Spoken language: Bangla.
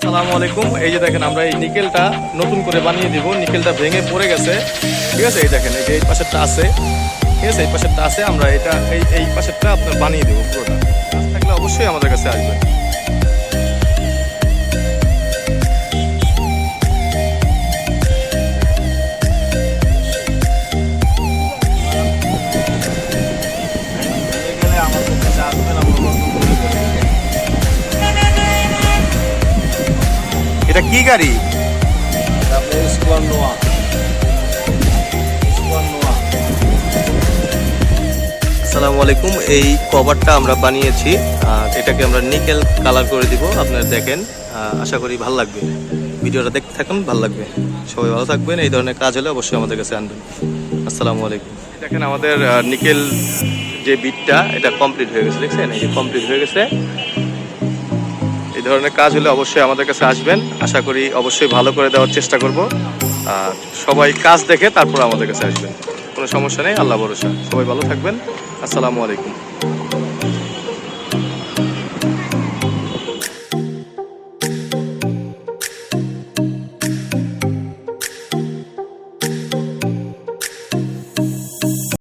আসসালামু আলাইকুম। এই যে দেখেন আমরা এই নিকেলটা নতুন করে বানিয়ে দিব। নিকেলটা ভেঙে পড়ে গেছে, ঠিক আছে। এই দেখেন এই যে এই পাশেরটা আছে, ঠিক আছে, এই পাশেরটা আছে। আমরা এটা এই পাশেরটা আপনার বানিয়ে দেবো পুরোটা। কাজ থাকলে অবশ্যই আমাদের কাছে আসবেন। এটা কি গাড়ি? আসসালামু আলাইকুম। এই কভারটা আমরা বানিয়েছি, আর এটাকে আমরা নিকেল কালার করে দিব। আপনারা দেখেন, আশা করি ভালো লাগবে। ভিডিওটা দেখতে থাকুন, ভালো লাগবে। সবাই ভালো থাকবেন। এই ধরনের কাজ হলে অবশ্যই আমাদের কাছে আনবেন। আসসালামু আলাইকুম। দেখেন আমাদের নিকেল যে বিটটা এটা কমপ্লিট হয়ে গেছে, দেখছেন এই যে কমপ্লিট হয়ে গেছে। এই ধরনের কাজ হলে অবশ্যই আমাদের কাছে আসবেন। আশা করি অবশ্যই ভালো করে দেওয়ার চেষ্টা করব। আর সবাই কাজ দেখে তারপর আমাদের কাছে আসবেন। কোনো সমস্যা নেই, আল্লাহ ভরসা। সবাই ভালো থাকবেন। আসসালামু আলাইকুম।